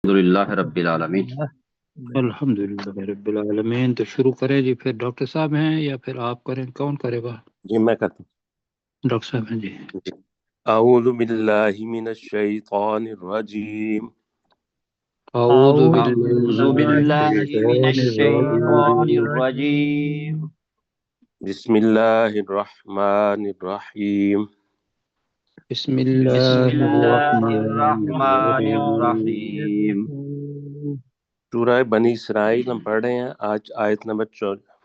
الحمدللہ رب العالمین۔ الحمدللہ رب العالمین۔ تو شروع کریں جی، پھر ڈاکٹر صاحب ہیں یا پھر آپ کریں؟ کون کرے گا؟ جی میں کرتا ڈاکٹر صاحب ہیں جی۔ ہوں جی۔ اعوذ باللہ من الشیطان الرجیم اعوذ اعوذ باللہ من الشیطان الرجیم بسم اللہ الرحمن الرحیم بسم بسم اللہ اللہ الرحمن الرحمن الرحیم۔ الرحیم۔ سورہ بنی اسرائیل ہم پڑھ رہے ہیں، آج آیت نمبر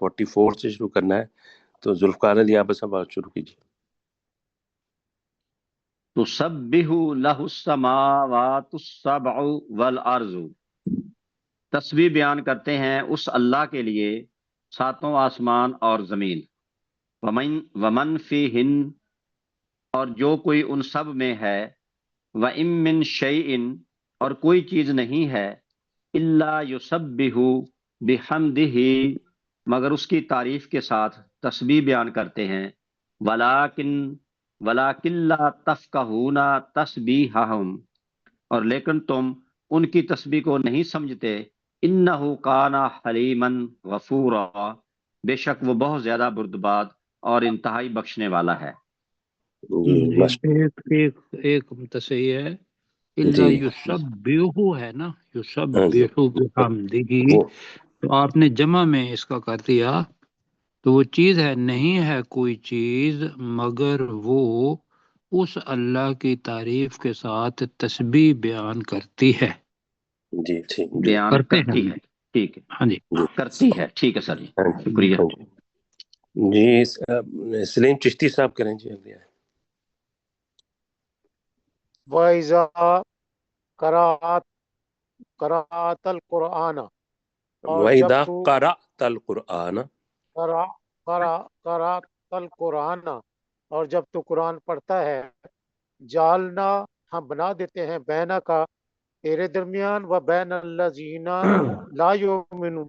44 سے شروع کرنا ہے، تو ذوالفقار علی آپ بس بات شروع کیجیے۔ تسبح لہ السماوات السبع والارض، تسبیح بیان کرتے ہیں اس اللہ کے لیے ساتوں آسمان اور زمین، ومن فیہن، اور جو کوئی ان سب میں ہے، وَإِن مِّن شَيْءٍ، اور کوئی چیز نہیں ہے، إِلَّا يُسَبِّحُ بِحَمْدِهِ، مگر اس کی تعریف کے ساتھ تسبیح بیان کرتے ہیں، وَلَٰكِن لَّا تَفْقَهُونَ تَسْبِيحَهُمْ، اور لیکن تم ان کی تسبیح کو نہیں سمجھتے، إِنَّهُ كَانَ حَلِيمًا غَفُورًا، بے شک وہ بہت زیادہ بردبار اور انتہائی بخشنے والا ہے۔ جی ایک تصحیح ہے، الا جی یسبح ہے نا، ہاں جی یسبح بحمدہ، وہ تو آپ نے جمع میں اس کا کر دیا، تو وہ چیز ہے، نہیں ہے کوئی چیز مگر وہ اس اللہ کی تعریف کے ساتھ تسبیح بیان کرتی ہے، جی ٹھیک جی بیان کرتے ہیں۔ کرتی ہے، ٹھیک ہے، ہاں جی، جی کرتی ہے، ٹھیک ہے سر جی، ہاں جی شکریہ۔ ہاں جی جی سلیم چشتی صاحب کریں جی اگلی آیت۔ وَإِذَا قرأت القرآن، اور جب وَإِذَا تو قَرَأْتَ الْقُرْآنَ قرأت القرآن، اور جب تو قرآن پڑھتا ہے، جعلنا، ہم بنا دیتے ہیں، بینا کا، تیرے درمیان، و بین الذین لا یؤمنون،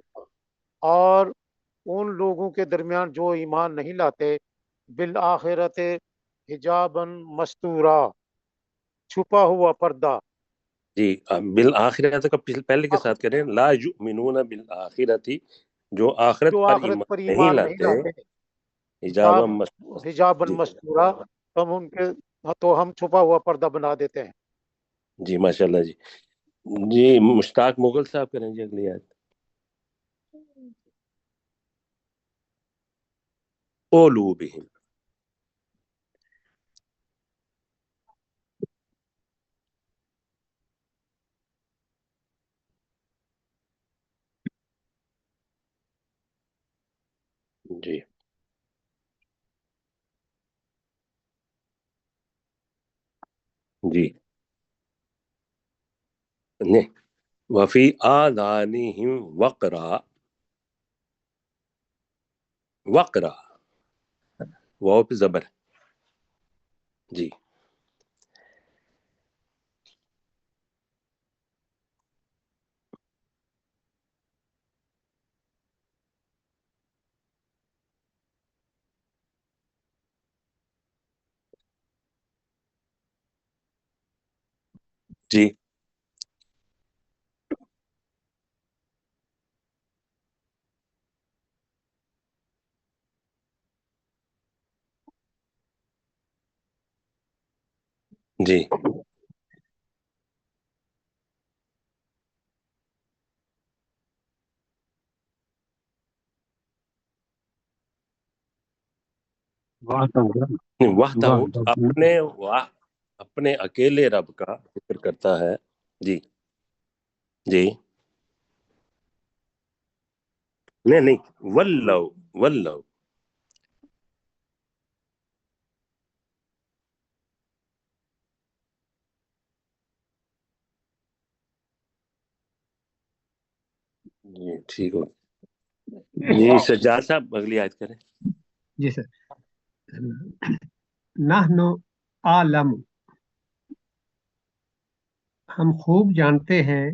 اور ان لوگوں کے درمیان جو ایمان نہیں لاتے، بالآخرت حجابا مستورا، چھپا ہوا پردہ، جی بالآخرت کا پہلے کے ساتھ کریں، لا یؤمنون بالآخرت، جو آخرت جو پر آخرت پر ایمان نہیں ایمان نہیں لاتے، لاتے، حجابا حجابا جی مستورا، ہم ان کے، تو ہم چھپا ہوا پردہ بنا دیتے ہیں۔ جی ماشاء اللہ جی۔ جی مشتاق مغل صاحب کریں جی اگلی آیت۔ قلوبہم، جی جی نہیں، وفی آذانہم وقرا، وقرا واو پہ زبر، جی جی جی وحدہ، اپنے اکیلے رب کا ذکر کرتا ہے، جی جی نہیں ولو، ولو جی ٹھیک ہو جی۔ سجاد صاحب اگلی آیت کریں۔ جی سر، نحن عالم، ہم خوب جانتے ہیں،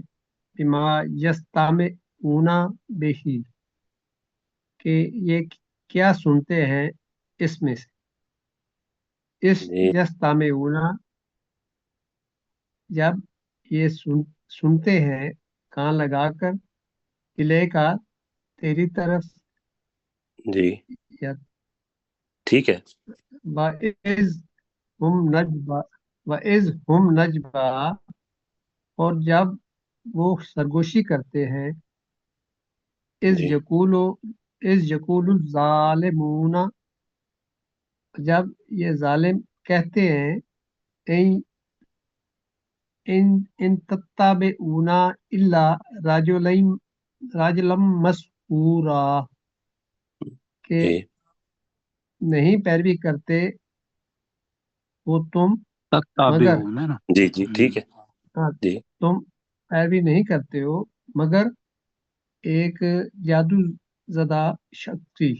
بما یستمعون بہی، کہ یہ کیا سنتے ہیں اس میں سے، اس جی یستمعون، جب یہ سنتے ہیں کان لگا کر قلعے کا تیری طرف جی یا ٹھیک ہے. وَإِذْ ہم نجبا اور جب وہ سرگوشی کرتے ہیں از جی یقول الظالمون جب یہ ظالم کہتے ہیں ان تتبعون الا رجلا مسحورا کہ جی نہیں پیروی کرتے وہ تم مگر تتابعون ہے نا. جی جی ٹھیک ہے. ہاں، جی تم پیروی نہیں کرتے ہو مگر ایک جادو زدہ شخصی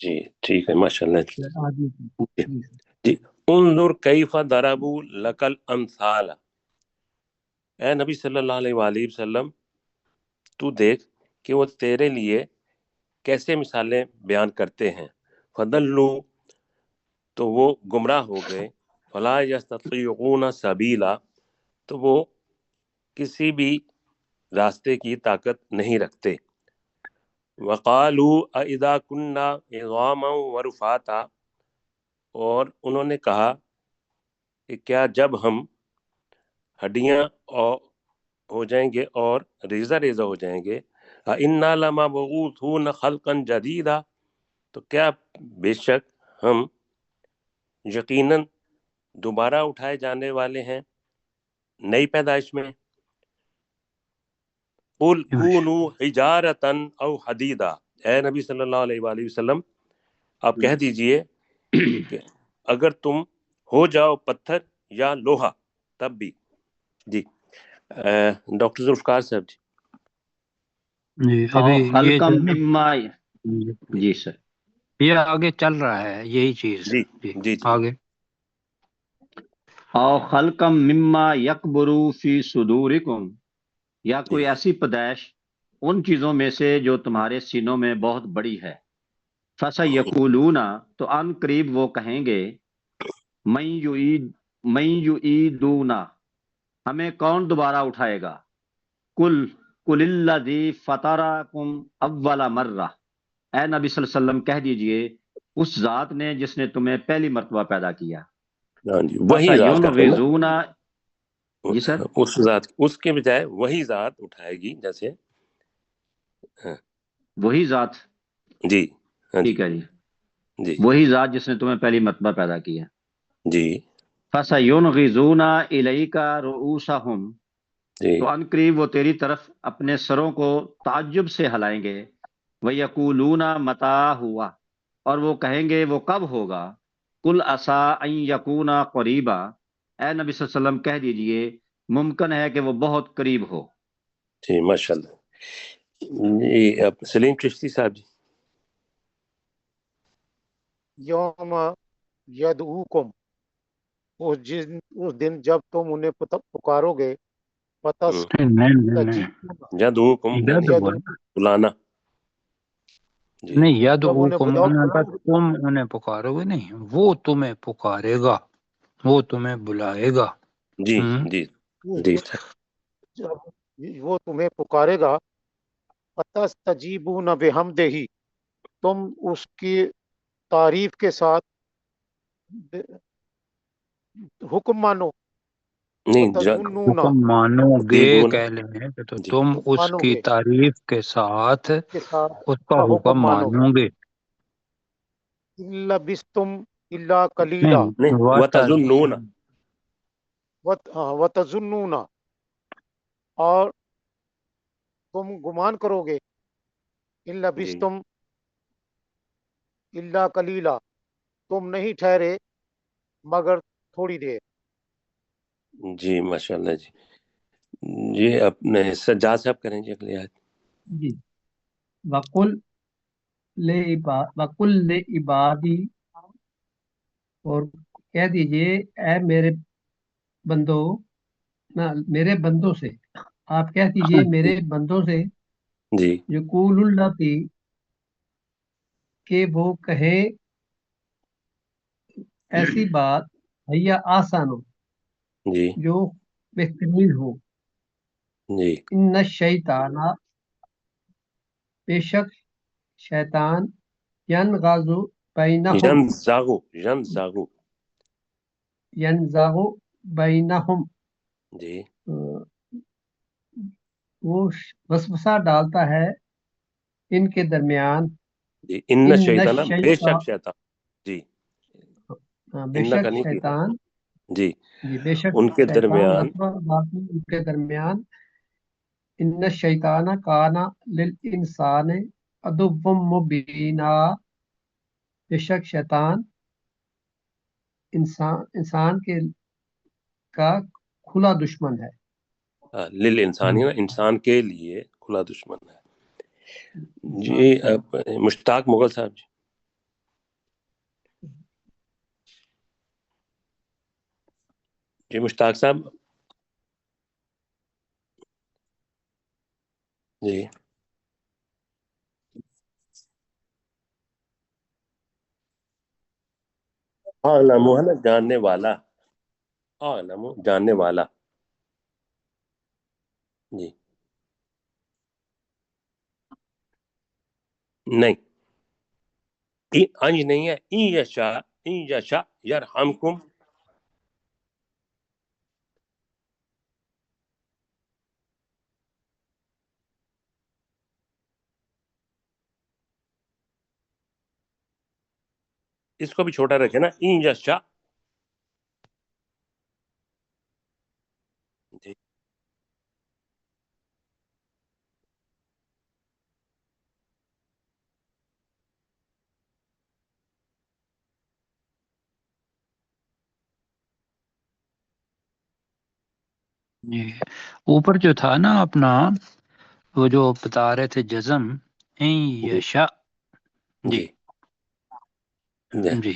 جی ٹھیک ہے ماشاء اللہ. آدمی کی. جی جی سر. جی انظر کیف ضربوا لک الامثال. اے نبی صلی اللہ علیہ وآلہ وسلم تو دیکھ کہ وہ تیرے لیے کیسے مثالیں بیان کرتے ہیں. فضلوا تو وہ گمراہ ہو گئے. فلا یستطیعون سبیلا تو وہ کسی بھی راستے کی طاقت نہیں رکھتے. وقالوا اذا كنا عظاما ورفاتا اور انہوں نے کہا کہ کیا جب ہم ہڈیاں ہو جائیں گے اور ریزہ ریزہ ہو جائیں گے انا لمبعوثون خلقا جدیدا تو کیا بے شک ہم یقیناً دوبارہ اٹھائے جانے والے ہیں نئی پیدائش میں. قل کونوا حجارتا او حدیدا اے نبی صلی اللہ علیہ وآلہ وسلم آپ کہہ دیجئے کہ اگر تم ہو جاؤ پتھر یا لوہا تب بھی. جی ڈاکٹر ذوالفقار صاحب جی. جی او ابھی یہ خلقم جو ہے مما نا جی سر یہ آگے چل رہا ہے یہی چیز. جی جی جی جی آگے. او خلقم مما یکبرو فی صدورکم یا جی کوئی ایسی پیدائش ان چیزوں میں سے جو تمہارے سینوں میں بہت بڑی ہے. فَسَيَقُولُونَ تو ان قریب وہ کہیں گے من یعیدونا ہمیں کون دوبارہ اٹھائے گا. قل الذی فطرکم اول مرہ اے نبی صلی اللہ علیہ وسلم کہہ دیجئے اس ذات نے جس نے تمہیں پہلی مرتبہ پیدا کیا. ہاں جی وہی ذات کہتے ہیں نا. فَسَيُنْغِضُونَ جی سر اس ذات اس کے بجائے وہی ذات اٹھائے گی جیسے ہاں. وہی ذات جی ہاں جی ٹھیک ہے جی جی وہی ذات جس نے تمہیں پہلی مرتبہ پیدا کیا. جی فَسَيُنْغِضُونَ إِلَيْكَ رُؤُوسَهُمْ جی تو ان قریب وہ تیری طرف اپنے سروں کو تعجب سے ہلائیں گے. وَيَقُولُونَ مَتَىٰ ہوا اور وہ کہیں گے وہ کب ہوگا. قُلْ عَسَىٰ أَن يَكُونَ قَرِيبًا اے نبی صلی اللہ علیہ وسلم کہہ دیجئے ممکن ہے کہ وہ بہت قریب ہو. جی ماشاء اللہ. جی سلیم چشتی صاحب جی. یوم یدعوکم اس دن جب تم انہیں پکارو گے نہیں یدعوکم یعنی بلانا. جی نہیں یاد جب انہیں تم انہیں پکارو گے نہیں وہ تمہیں پکارے گا وہ تمہیں بلائے گا. جی جی جی جب وہ تمہیں پکارے گا فَتَسْتَجِیبُونَ بِحَمْدِهِ تم اس کی تعریف کے ساتھ حکم مانو. نہیں وَتَظُنُّونَ حکم مانو گے تیبون کہہ لیں کہ تو جی تم اس مانو کی گے تعریف کے ساتھ کے ساتھ اس کا حکم مانو گے. إِلَّا بِسْتُمْ إِلَّا قَلِيلًا نہیں وتظنون وَتَظُنُّونَ اور تم گمان کرو گے إِلَّا جی بِسْتُمْ إِلَّا قَلِيلًا تم نہیں ٹھہرے مگر تھوڑی دیر. جی ماشاء اللہ جی. جی اپنے سجاد صاحب کریں جی اگلی آیت. جی وقل لعبادی اور کہہ دیجئے اے میرے بندوں سے آپ کہہ دیجئے میرے بندوں سے جی یقول اللاتی کہ وہ کہے ایسی بات ہیا آسانو جی جو بہترین ہو جی ان الشیطان بے شک شیطان ینغزو بینہم ینزاغو ینزغ بینہم جی وہ وسوسہ ڈالتا ہے ان کے درمیان جی ان ان شیطان بے شک الشیطان شیطان جی بے ان کا شک نہیں کیا شیطان جی جی بے شک ان کے شیطان درمیان وسوسہ ڈالتا ہے ان کے درمیان ان الشیطان کان للانسان عدوا مبینا بے شک شیطان انسان کے کا کھلا دشمن ہے للانسانی نا انسان کے لیے کھلا دشمن ہے جی انسان کا مشتاق مغل صاحب جی جی مشتاق صاحب جی عالم ہے نا جاننے والا عالم جاننے والا جی نہیں انج نہیں ہے ان یشا یرحمکم اس کو بھی چھوٹا رکھے نا ان یشا جی جی اوپر جو تھا نا اپنا وہ جو بتا رہے تھے جزم این جی یشا جی جی جی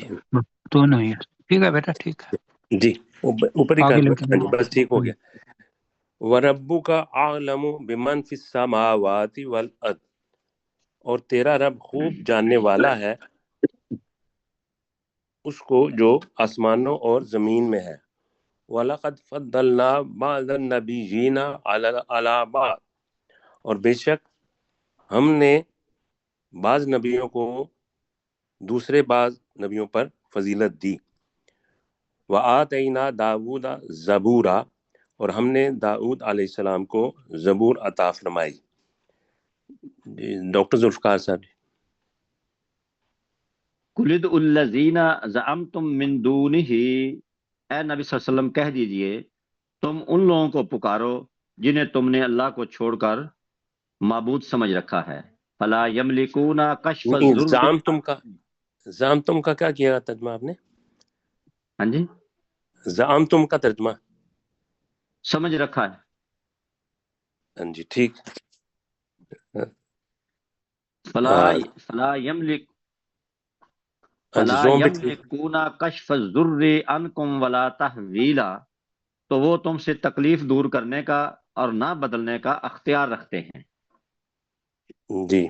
تو نہیں ٹھیک ہے بیٹا ٹھیک ہے جی اوپر ہی آگے کر لے دو کے ہاں جی بس ٹھیک ہو گیا وَرَبُّكَ أَعْلَمُ بِمَنْ فِي السَّمَاوَاتِ وَالْأَرْضِ اور تیرا رب خوب جاننے والا ہے اس کو جو آسمانوں اور زمین میں ہے وَلَقَدْ فَضَّلْنَا بَعْضَ النَّبِيِّينَ عَلَى بَعْضٍ اور بے شک ہم نے بعض نبیوں کو دوسرے بعض نبیوں پر فضیلت دی وَآتَيْنَا دَاوُودَ زَبُورًا اور ہم نے داؤد علیہ السلام کو زبور عطا فرمائی جی ڈاکٹر ذوالفقار صاحب جی قل ادعوا الذین زعمتم من دونہ، اے نبی صلی اللہ علیہ وسلم کہہ دیجئے تم ان لوگوں کو پکارو جنہیں تم نے اللہ کو چھوڑ کر معبود سمجھ رکھا ہے فلا یملکون کشف نہیں الضر، زعمتم کا کیا کیا ترجمہ آپ نے ہاں جی زعمتم کا ترجمہ سمجھ رکھا ہے ہاں جی ٹھیک فلا ہاں فلا یملک ہاں جی فلا زوم بھی ٹھیک یملکون کشف الضر عنکم ولا تحویلا، تو وہ تم سے تکلیف دور کرنے کا اور نہ بدلنے کا اختیار رکھتے ہیں۔ جی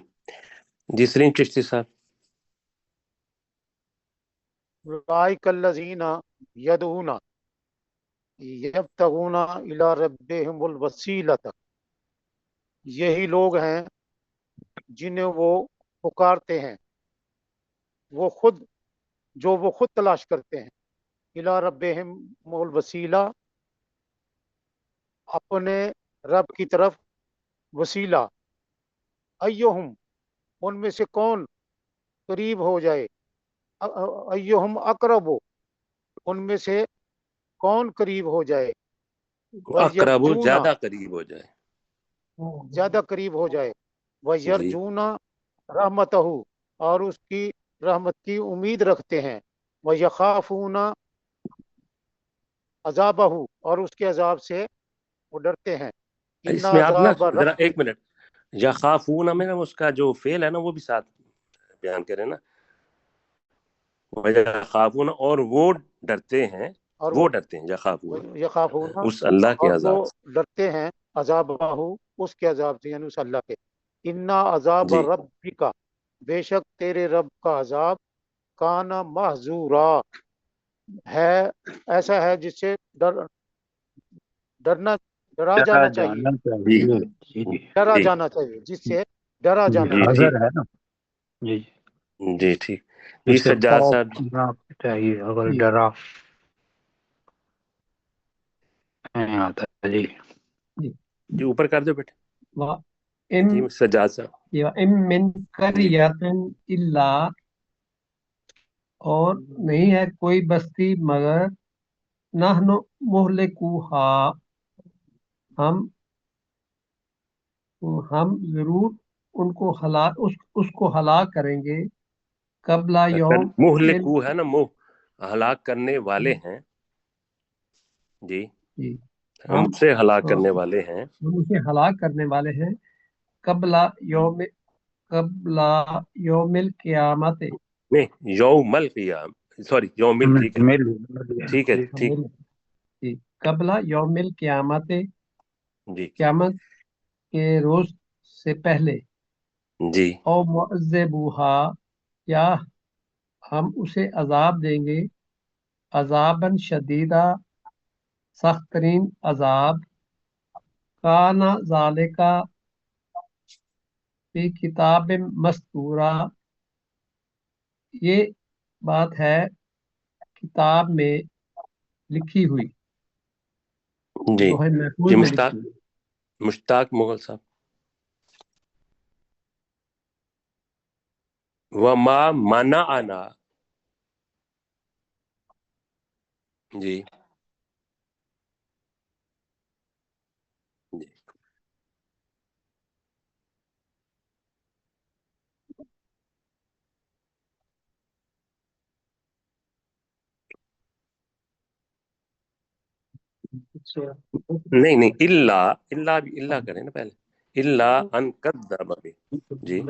جی سلیم چشتی صاحب اولئک الذین یدعون یبتغون الی ربہم الوسیلۃ، یہی لوگ ہیں جنہیں وہ پکارتے ہیں وہ خود تلاش کرتے ہیں الی ربہم الوسیلہ، اپنے رب کی طرف وسیلہ، ایہم ان میں سے کون قریب ہو جائے، ایہم اقرب ان میں سے کون قریب ہو جائے، اقرب وَيَرْجُونَ زیادہ قریب ہو جائے زیادہ قریب ہو جائے، جی وَيَرْجُونَ رحمتہ اور اس کی رحمت کی امید رکھتے ہیں، وَيَخَافُونَ عذابہ اور اس کے عذاب سے وہ ڈرتے ہیں، ان اس میں آپ نا عذاب ذرا رب، ایک منٹ یخافون میں نا اس کا جو فعل ہے نا وہ بھی ساتھ بیان کریں نا یخافون اور وہ ڈرتے ہیں اور وہ ڈرتے ہیں یخافون یخافون اس اللہ کے اور وہ عذاب سے ڈرتے ہیں عذابہ اس کے عذاب سے، یعنی اس اللہ کے، انا عذاب جی ربک بے شک تیرے رب کا عذاب کانا محذورا ہے، ایسا ہے جس سے ڈرنا ڈرا جانا چاہیے، چاہیے، جی جی ڈرا جی جانا چاہیے، جس سے ڈرا جی، جانا جی چاہیے۔ حذر ہے نا، جی جی، جی ٹھیک جی جس سے سجاد خوف صاحب ہونا چاہیے، اگر جی ڈرا نہیں آتا ہے، جی جی جی اوپر کر دو بیٹے وَإِن جی سجاد صاحب وَإِن مِّن جی قَرْيَةٍ إِلَّا، اور نہیں ہے کوئی بستی مگر نحن مہلکوہا، ہم ضرور ان کو ہلاک اس کو ہلاک کریں گے قبل یوم مہلکو ہے نا، ہلاک کرنے والے ہیں، جی جی ہم ہم سے ہلاک کرنے والے ہیں، ہم اسے ہلاک کرنے والے ہیں قبل یوم القیامت، نہیں یوم القیام، سوری یوم ٹھیک ہے ٹھیک ہے جی ٹھیک جی قبل یوم القیامت، جی قیامت کے روز سے پہلے، جی او معذبوہا، یا ہم اسے عذاب دیں گے، عذاباً شدیدہ، سخت ترین عذاب، کانا ذالکا فی کتاب مستورہ، یہ بات ہے کتاب میں لکھی ہوئی، جی لوح جی محفوظ میں مشتاق لکھی ہوئی۔ مشتاق مغل صاحب وما منعنا، جی جی نہیں نہیں اللہ بھی اللہ کریں نا پہلے، اللہ ان کذب بھی، جی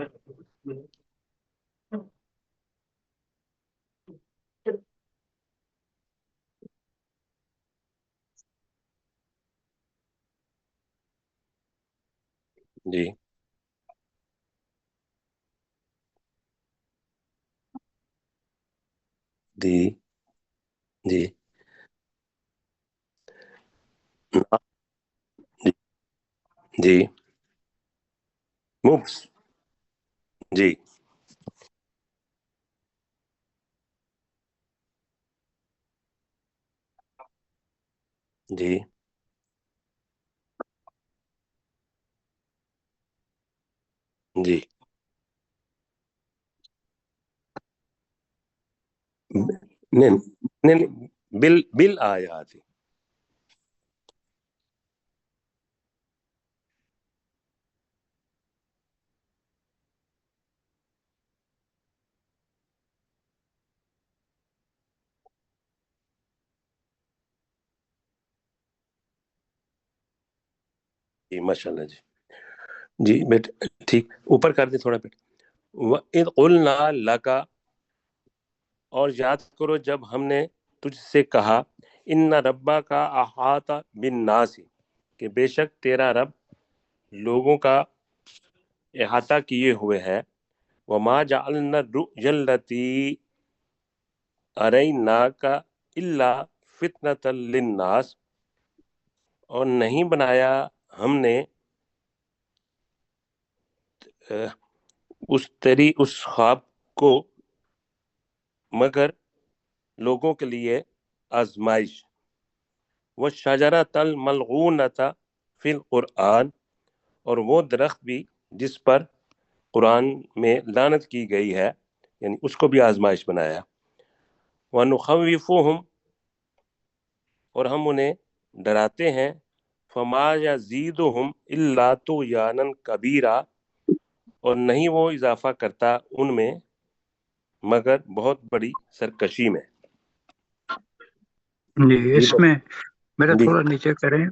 جی جی جی جی مبس جی جی جی نہیں نہیں بل آیات، جی ماشاء اللہ، جی جی بیٹے ٹھیک اوپر کر دیں تھوڑا بیٹے، وَإِذْ قُلْنَا لَكَ، اور یاد کرو جب ہم نے تجھ سے کہا، ان ربا کا احاطہ بالناس، کہ بے شک تیرا رب لوگوں کا احاطہ کیے ہوئے ہے، وما جعلنا الرؤيا التي اریناک الا فتنة للناس، اور نہیں بنایا ہم نے اس خواب کو مگر لوگوں کے لیے آزمائش، وَالشَّجَرَةَ الْمَلْعُونَةَ فِي الْقُرْآنِ، اور وہ درخت بھی جس پر قرآن میں لعنت کی گئی ہے، یعنی اس کو بھی آزمائش بنایا، وَنُخَوِّفُهُمْ، اور ہم انہیں ڈراتے ہیں، فَمَا يَزِيدُهُمْ إِلَّا طُغْيَانًا كَبِيرًا، اور نہیں وہ اضافہ کرتا ان میں مگر بہت بڑی سرکشی میں۔ جی، اس میں میرا جی تھوڑا نیچے کریں،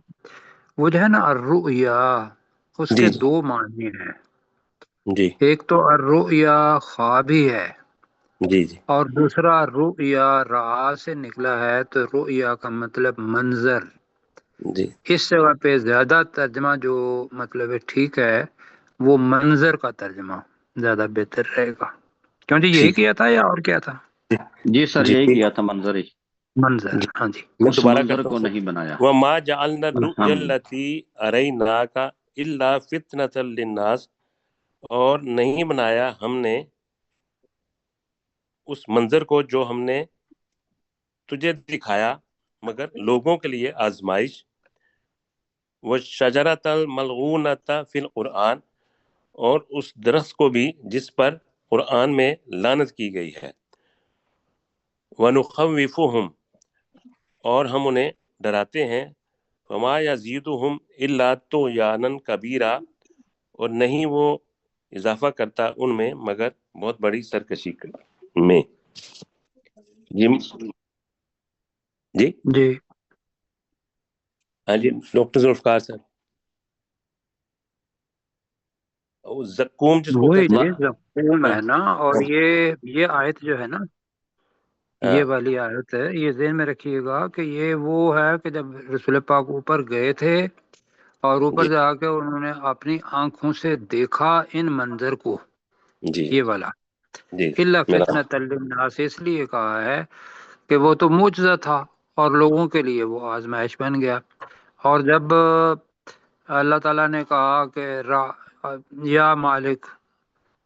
وہ جو ہے نا الرؤیا، اس جی کے دو معنی ہیں، جی ایک تو الرؤیا خواب ہی ہے، جی جی اور دوسرا رؤیا را سے نکلا ہے، تو رؤیا کا مطلب منظر۔ جی اس جگہ پہ زیادہ ترجمہ جو مطلب ہے ٹھیک ہے، وہ منظر کا ترجمہ زیادہ بہتر رہے گا، کیونکہ یہی ٹھیک کیا تھا یا اور کیا تھا؟ جی سر جی یہی ٹھیک کیا تھا، منظر ہی۔ منظر، جی ہاں جی میں اس دوبارہ منظر کرتا کو ہوں نہیں بنایا وما جعلنا الرؤيا ہم التي أريناك إلا فتنة للناس، اور نہیں بنایا ہم نے اس منظر کو جو ہم نے تجھے دکھایا مگر لوگوں کے لیے آزمائش، وَالشَّجَرَةَ الْمَلْعُونَةَ فِي الْقُرْآنِ، اور اس درخت کو بھی جس پر قرآن میں لعنت کی گئی ہے، وَنُخَوِّفُهُمْ، اور ہم انہیں ڈراتے ہیں، وَمَا يَزِيدُهُمْ إِلَّا طُغْيَانًا كَبِيرًا، اور نہیں وہ اضافہ کرتا ان میں مگر بہت بڑی سرکشی میں۔ جی جی جی ہاں جی ڈاکٹر ذوالفقار صاحب، وہ زقوم جس کو وہی کہتے چیز ہیں زقوم نا، ہے نا، اور یہ آیت جو ہے نا، ہاں یہ والی آیت ہے، یہ ذہن میں رکھیے گا کہ یہ وہ ہے کہ جب رسول پاک اوپر گئے تھے اور اوپر جی جا کے انہوں نے اپنی آنکھوں سے دیکھا ان منظر کو، جی یہ والا جی الا میرا فتنۃ للناس، اس لیے کہا ہے کہ وہ تو معجزہ تھا اور لوگوں کے لیے وہ آزمائش بن گیا۔ اور جب اللہ تعالیٰ نے کہا کہ یا مالک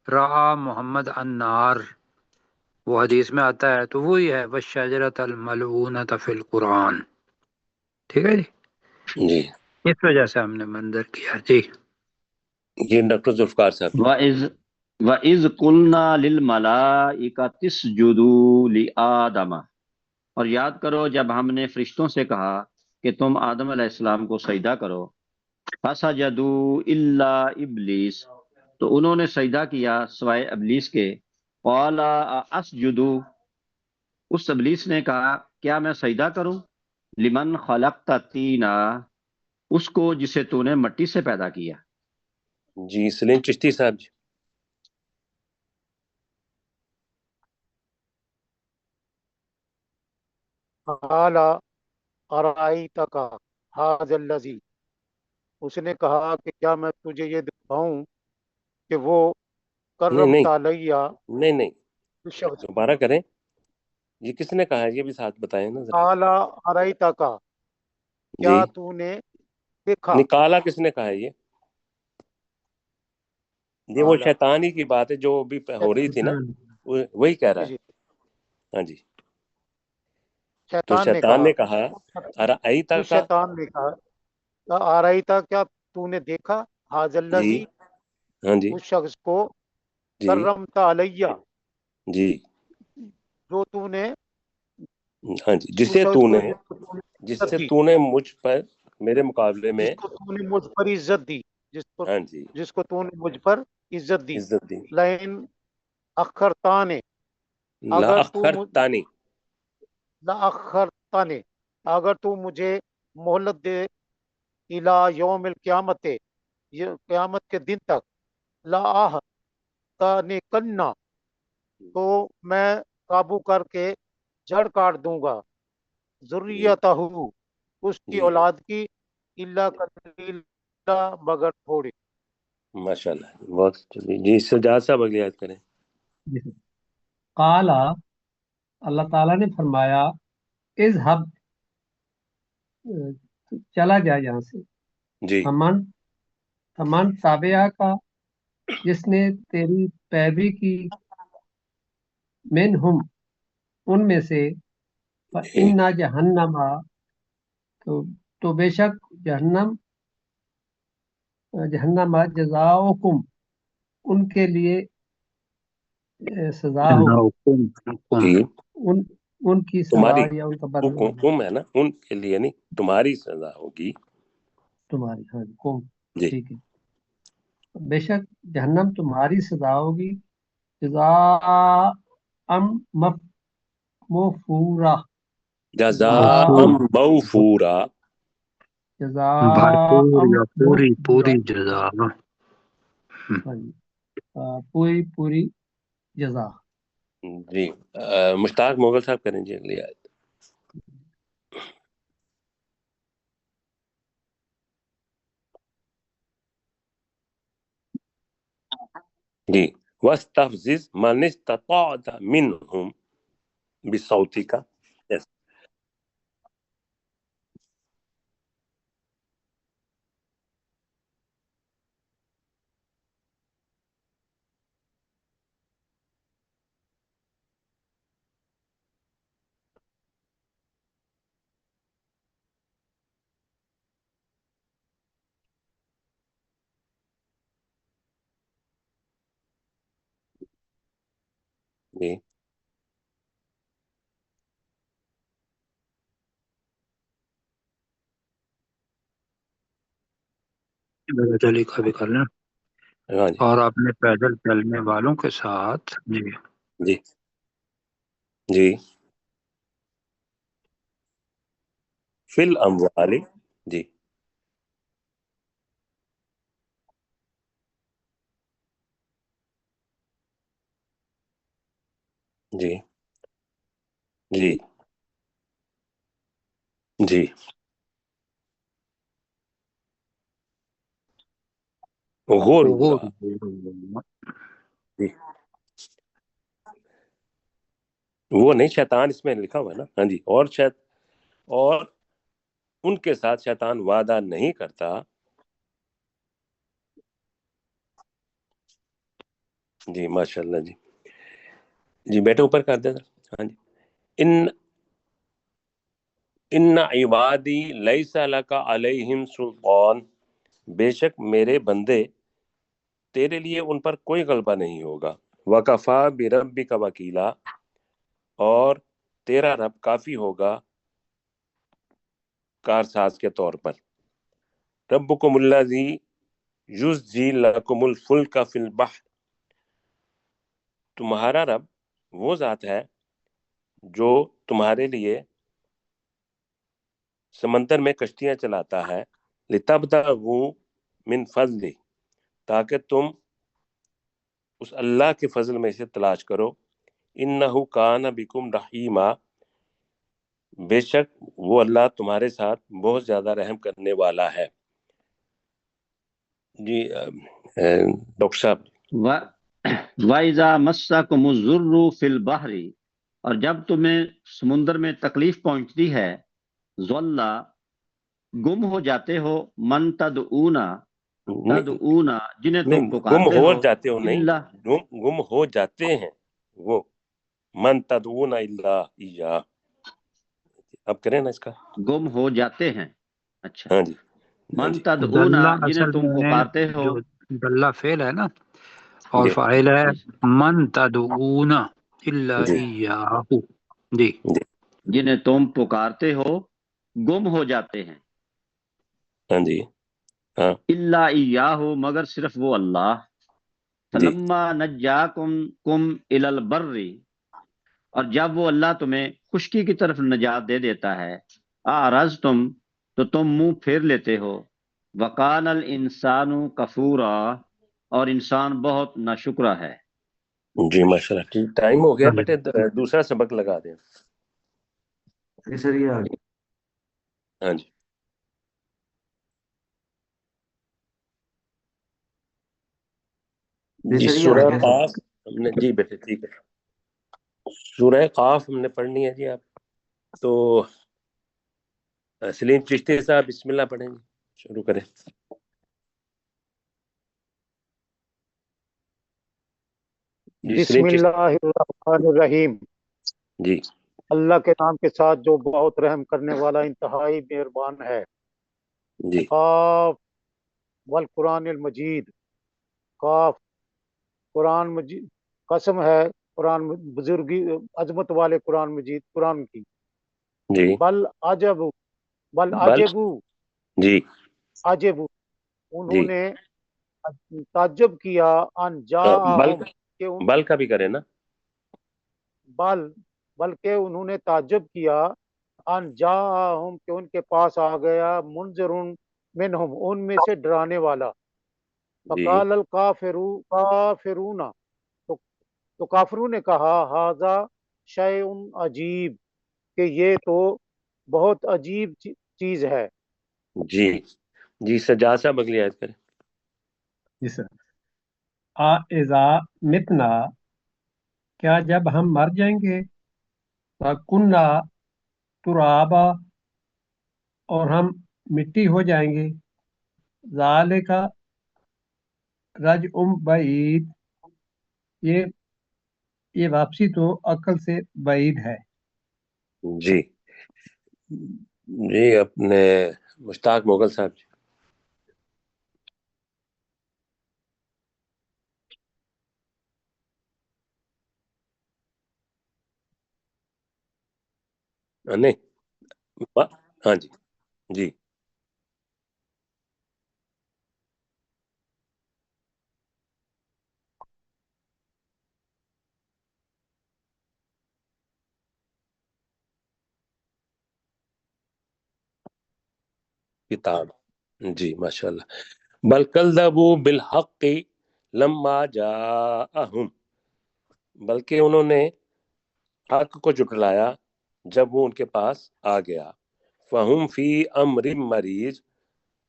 را محمد النار، وہ حدیث میں آتا ہے، تو وہی ہے والشجرۃ الملعونۃ فی القرآن، ٹھیک ہے جی، جی اس وجہ سے ہم نے منظر کیا جی۔ یہ ڈاکٹر ذوالفقار صاحب۔ وَإِذْ قُلْنَا لِلْمَلَائِكَةِ اسْجُدُوا لِآدَمَ، اور یاد کرو جب ہم نے فرشتوں سے کہا کہ تم آدم علیہ السلام کو سجدہ کرو، فَسَجَدُوا إِلَّا إِبْلِيسَ، تو انہوں نے سجدہ کیا سوائے ابلیس کے، قَالَ أَسْجُدُ، اس ابلیس نے کہا کیا میں سجدہ کروں، لمن خلقت طینا، اس کو جسے تو نے مٹی سے پیدا کیا۔ جی سلیم چشتی صاحب جی۔ قال ارائیتک ھذا الذی، اس نے کہا کہ کیا میں تجھے یہ دکھاؤں کہ وہ نہیں نہیں کرمت علیہ نہیں نہیں شخص، دوبارہ کریں، یہ کس نے کہا ہے یہ بھی ساتھ بتائیں نا ذرا۔ قال ارائیتک، جی کیا تو نے دیکھا، نکالا کس نے کہا ہے یہ وہ قال شیطانی کی بات ہے جو بھی ہو رہی تھی نا، وہی کہہ رہا جی ہے۔ جی ہاں جی، تو شیطان نے شیطان کہا، نے کہا ارأیتا اس کا، شیطان نے کہا ارائیتا، کیا تو نے دیکھا، ھذا جی الذی، ہاں جی اس شخص کو، جی کرمت علیہ، جی جو تو نے، ہاں جی اس شخص کو جس کو تو نے جس عزت سے دی، تو نے مجھ پر میرے مقابلے میں، جس کو تو نے مجھ پر عزت دی، ہاں جی جس کو تو نے مجھ پر عزت دی، عزت دی، لئن اخرتانے، اگر تو لأخرتانی، لأخرتانے، اگر تو مجھے مہلت دے، الی یوم القیامت، یہ قیامت کے دن تک، لآحتنکن، تو میں قابو کر کے جڑ کاٹ دوں گا، جی ذریتہ، اس کی جی اولاد کی، الا قلیلا، مگر تھوڑی۔ ماشاء اللہ بہت اچھا۔ جی سجاد صاحب اگلی آیت کریں۔ قال، اللہ تعالیٰ نے فرمایا، اذهب، چلا جا یہاں سے، جی فمن تابعہ کا، جس نے تیری پیروی کی، منہم، ان میں سے، جی فإن جہنم، تو بے شک جہنم جزاؤکم، ان کے لیے سزا ہوگی، جی ان کی سزا تمہاری، یا ان کا بدلہ ہوگا، حکم ہے نا ان کے لیے نہیں، تمہاری سزا ہوگی۔ تمہاری، ہاں قوم، جی ٹھیک ہے، بے شک جہنم تمہاری سزا ہوگی، جزاء موفورا، جزاء جزاء موفورا، جزاء بھرپور یا پوری موفورا، پوری جزا۔ ہاں جی، پوری جزا۔ جی مشتاق مغل صاحب کریں جی اگلی آیت۔ جی وَاسْتَفْزِزْ مَنِ اسْتَطَعْتَ مِنْهُمْ بِصَوْتِكَ، جی چلی کا بھی کر لیں، ہاں جی اور اپنے پیدل چلنے والوں کے ساتھ جی جی جی فی الاموال جی جی جی جی غور وہ جی وہ نہیں، شیطان اس میں لکھا ہوا ہے نا. ہاں جی، اور ان کے ساتھ شیطان وعدہ نہیں کرتا. جی ماشاء اللہ جی. جی بیٹے اوپر کر دیں. ہاں جی. ان عبادی لیس لک علیہم سلطان، بے شک میرے بندے تیرے لیے ان پر کوئی غلبہ نہیں ہوگا. وکفا بربک وکیلا، اور تیرا رب کافی ہوگا کارساز کے طور پر. ربکم الذی یزجی لکم الفلک فی البحر، تمہارا رب وہ ذات ہے جو تمہارے لیے سمندر میں کشتیاں چلاتا ہے. لتبتغوا من فضلہ، تاکہ تم اس اللہ کے فضل میں سے تلاش کرو. انہ کان بکم رحیما، بے شک وہ اللہ تمہارے ساتھ بہت زیادہ رحم کرنے والا ہے. جی ڈاکٹر صاحب. وَإِذَا مَسَّكُمُ الضُّرُّ فِي الْبَحْرِ، اور جب تمہیں سمندر میں تکلیف پہنچتی ہے، ضَلَّ گم ہو جاتے ہو، من تدعونا جنہیں تم نہیں، گم پکارتے ہو ہو، جاتے ہو نہیں، اللہ گم ہو جاتے ہیں وہ. من تدعون الا ایاہ. اب کریں نا اس کا. گم ہو جاتے ہیں. اچھا، ہاں جی ہاں من جی تدعونا دلہ جنہیں اصل تم میں پکارتے ہو. جو دلہ فعل ہے نا، اور جی فاعل ہے جی من تدعون الا جی ایاہ. جی جی جنہیں تم پکارتے ہو گم ہو جاتے ہیں. ہاں جی ہاں الا ایاہ، مگر صرف وہ اللہ. جی فلما نجاکم الی البر، اور جب وہ اللہ تمہیں خشکی کی طرف نجات دے دیتا ہے، اعرضتم، تو تم منہ پھیر لیتے ہو. وکان الانسان کفورا، اور انسان بہت ناشکرا ہے. جی ماشاء اللہ. ٹھیک، ٹائم ہو گیا بیٹے، دوسرا سبق لگا دیں. سر یہ آ گیا. ہاں جی. جی سر یہ آ سورہ گیا سر. قاف ہم نے، جی بیٹے ٹھیک ہے. سورہ قاف ہم نے پڑھنی ہے جی. آپ تو سلیم چشتی صاحب بسم اللہ پڑھیں جی، شروع کریں. جی بسم سلیم چشتی. اللہ الرحمن الرحیم. جی اللہ کے نام کے ساتھ جو بہت رحم کرنے والا انتہائی مہربان ہے. جی قاف والقرآن المجید. قاف، قرآن مجید، قسم ہے قرآن بزرگی عظمت والے قرآن مجید قرآن کی. جی بل عجب، بل بل عجبو، جی عجبو، انہوں جی نے تعجب کیا. ان بل جاءہم، کہ بل کا بھی کریں نا. بلکہ انہوں نے تعجب کیا. ان جاءہم، کہ ان کے پاس آ گیا. منذر منہم، ان میں سے ڈرانے والا. جی فقال کافرون، تو کافروں نے کہا ھذا شیء عجیب، کہ یہ تو بہت عجیب چیز ہے. جی جی سجاد صاحب اگلی آیت کریں. جی سر. اذا متنا، کیا جب ہم مر جائیں گے، کننا ترابا، اور ہم مٹی ہو جائیں گے. ذالک رجع بعید، یہ واپسی تو عقل سے بعید ہے. جی جی اپنے مشتاق مغل صاحب جی. نہیں ہاں جی جی کتاب، جی ماشاء اللہ. بل کذبوا بالحق لما جاءہم، بلکہ انہوں نے حق کو جھٹلایا جب وہ ان کے پاس آ گیا. فہم فی امر مریض،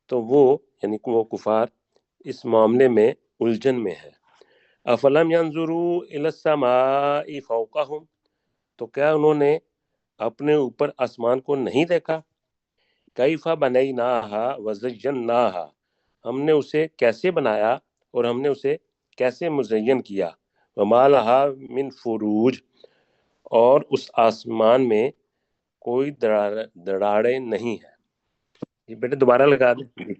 تو وہ یعنی وہ کفار اس معاملے میں الجھن میں ہے. افلم ینظروا الی السماء فوقہم، تو کیا انہوں نے اپنے اوپر آسمان کو نہیں دیکھا. کیف بنیناہا وزیناہا، ہم نے اسے کیسے بنایا اور ہم نے اسے کیسے مزین کیا. وما لہا من فروج، اور اس آسمان میں کوئی دراڑیں نہیں ہیں. یہ بیٹے دوبارہ لگا دیں.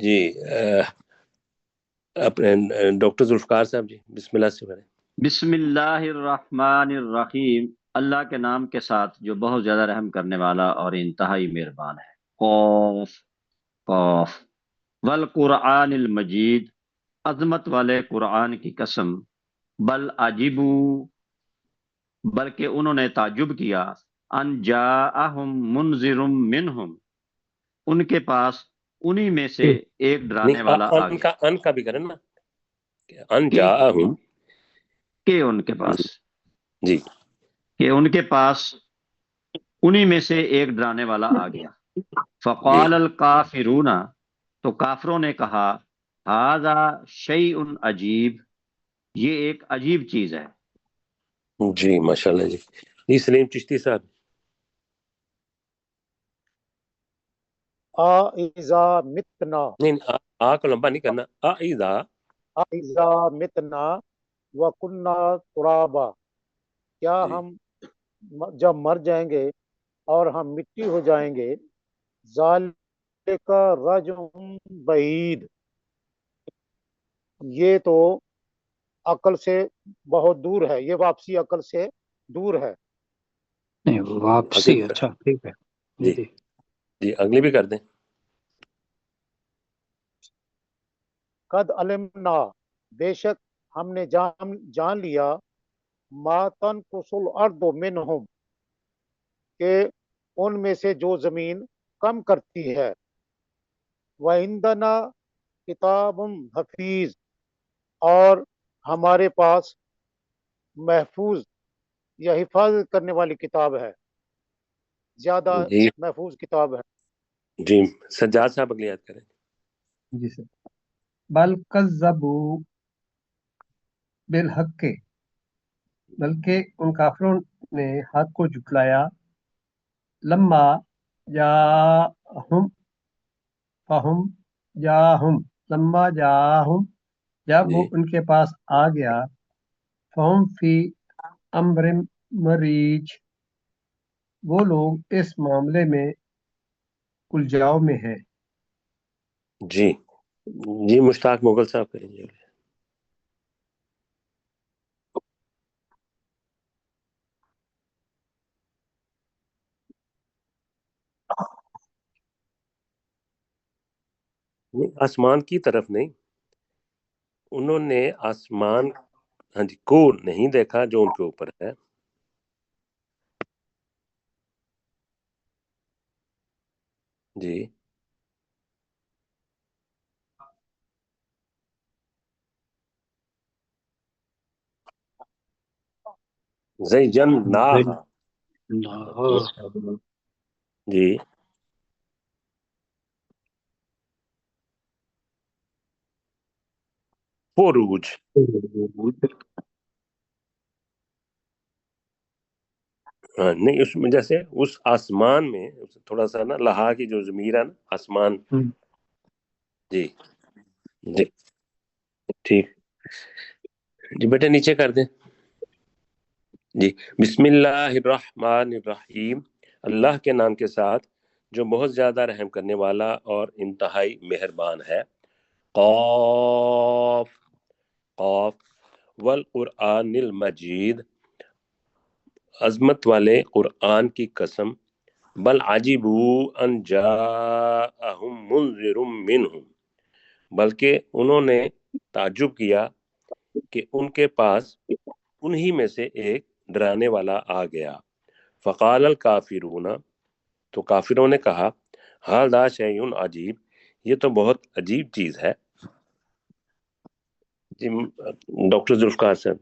جی اپنے ڈاکٹر ذوالفقار صاحب جی بسم اللہ سے پڑھیں. بسم اللہ الرحمن الرحیم، اللہ کے نام کے ساتھ جو بہت زیادہ رحم کرنے والا اور انتہائی مہربان ہے. قاف قاف. والقرآن المجید، عظمت والے قرآن کی قسم. بل عجیبو، بلکہ انہوں نے تعجب کیا. ان جاءہم منذر منہم، ان کے پاس انہی میں سے ایک ڈرانے نہیں والا آ ان گیا. کا بھی کریں نا، کہ ان کہ جاءہم. ان کے پاس، جی کہ ان کے پاس انہی میں سے ایک ڈرانے والا آ گیا. فقال الکافرون، تو کافروں نے کہا ھذا شیء عجیب، یہ ایک عجیب چیز ہے. جی ماشاء اللہ. جی سلیم چشتی صاحب. اذا متنا، نہیں آ کو لمبا نہیں کرنا. اذا، اذا متنا وکننا ترابا، کیا جی ہم جب مر جائیں گے اور ہم مٹی ہو جائیں گے. ذالک رجعٌ بعید، یہ تو عقل سے بہت دور ہے، یہ واپسی عقل سے دور ہے. نہیں اگلی واپسی، بھی کر. اچھا ٹھیک ہے. جی جی جی اگلی بھی کر دیں. قد علمنا، بے شک ہم نے جان لیا. ما تنقص الارض منہم، کہ ان میں سے جو زمین کم کرتی ہے. وعندنا کتاب حفیظ، اور ہمارے پاس محفوظ یا حفاظت کرنے والی کتاب ہے، زیادہ جی محفوظ کتاب ہے. جی سجاد صاحب اگلی یاد کریں. جی سر. بل کذبوا بالحق، بلکہ ان کافروں نے حق کو جھٹلایا. لما جاءہم، فہم جاءہم، لما جاءہم، جب وہ جی ان کے پاس آ گیا. فہم فی امر مریج، وہ لوگ اس معاملے میں الجھاؤ میں ہیں. جی جی مشتاق مغل صاحب کریں گے. نہیں آسمان کی طرف نہیں، انہوں نے آسمان ہاں جی کو نہیں دیکھا جو ان کے اوپر ہے. جی زیناہا. جی فروج. ہاں نہیں اس میں جیسے اس آسمان میں تھوڑا سا نا لہا کی جو ضمیر ہے نا آسمان. جی جی ٹھیک. جی بیٹے نیچے کر دیں. جی بسم اللہ الرحمن الرحیم، اللہ کے نام کے ساتھ جو بہت زیادہ رحم کرنے والا اور انتہائی مہربان ہے. قاف قاف. والقرآن المجید، عظمت والے قرآن کی قسم، بل عجبوا ان جاءہم منذر منہم، بلکہ انہوں نے تعجب کیا کہ ان کے پاس انہی میں سے ایک ڈرانے والا آ گیا۔ فقال الکافرون، تو کافروں نے کہا، ھذا شیء عجیب، یہ تو بہت عجیب چیز ہے۔ جی ڈاکٹر ذوالفقار صاحب،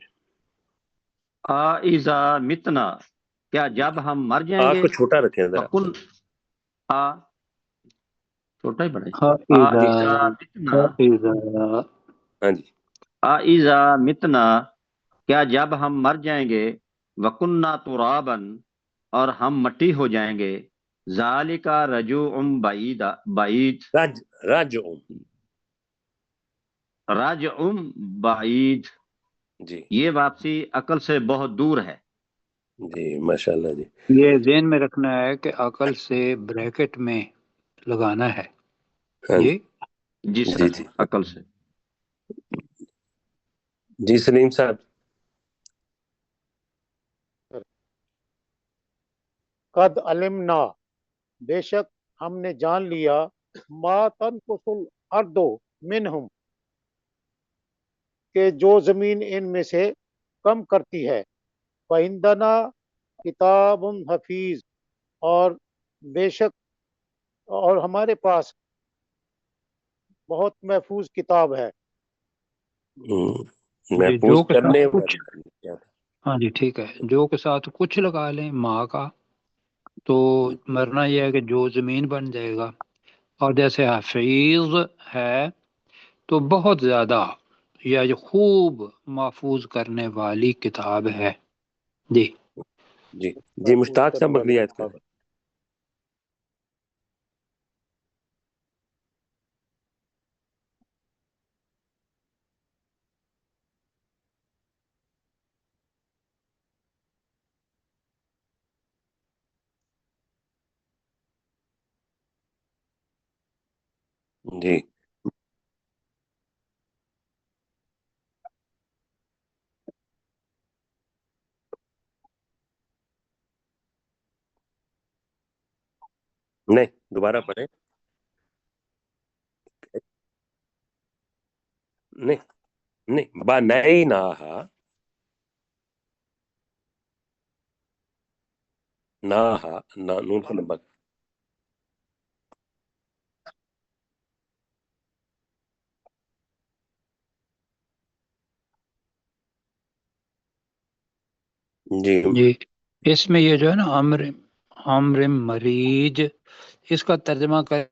اذا متنا، کیا جب ہم مر جائیں آ گے، کو چھوٹا رکھیں ذرا۔ وکن چھوٹا ہی پڑھیں، اذا اذا متنا، اذا ہاں جی، اذا متنا، کیا جب ہم مر جائیں گے، وکننا ترابا، اور ہم مٹی ہو جائیں گے، ذالک رجوع بعید، رجع، رجع بعید، جی یہ واپسی عقل سے بہت دور ہے۔ جی ماشاءاللہ جی، یہ ذہن میں رکھنا ہے کہ عقل سے بریکٹ میں لگانا ہے ہاں جی۔ جی جی سر، جی عقل سے۔ جی سلیم صاحب، قد علمنا، بے شک ہم نے جان لیا، ما تنقص الارض منہم، کہ جو زمین ان میں سے کم کرتی ہے، وَعِندَنَا کتاب حفیظ، اور بے شک اور ہمارے پاس بہت محفوظ کتاب ہے۔ جی محفوظ جو کے کرنے ساتھ کچھ، والا، ہاں جی ٹھیک ہے، جو کے ساتھ کچھ لگا لیں ماں کا، تو مرنا یہ ہے کہ جو زمین بن جائے گا، اور جیسے حفیظ ہے تو بہت زیادہ یا جو خوب محفوظ کرنے والی کتاب ہے جی۔ جی جی محفوظ مشتاق کرنے صاحب والی اگلی آیت کتاب کریں۔ ہے۔ جی نہیں دوبارہ پڑھیں، نہیں نہیں، بنیناہا، ناہا، نون کو لمبا، جی جی اس میں یہ جو ہے نا امر مریج، اس کا ترجمہ کر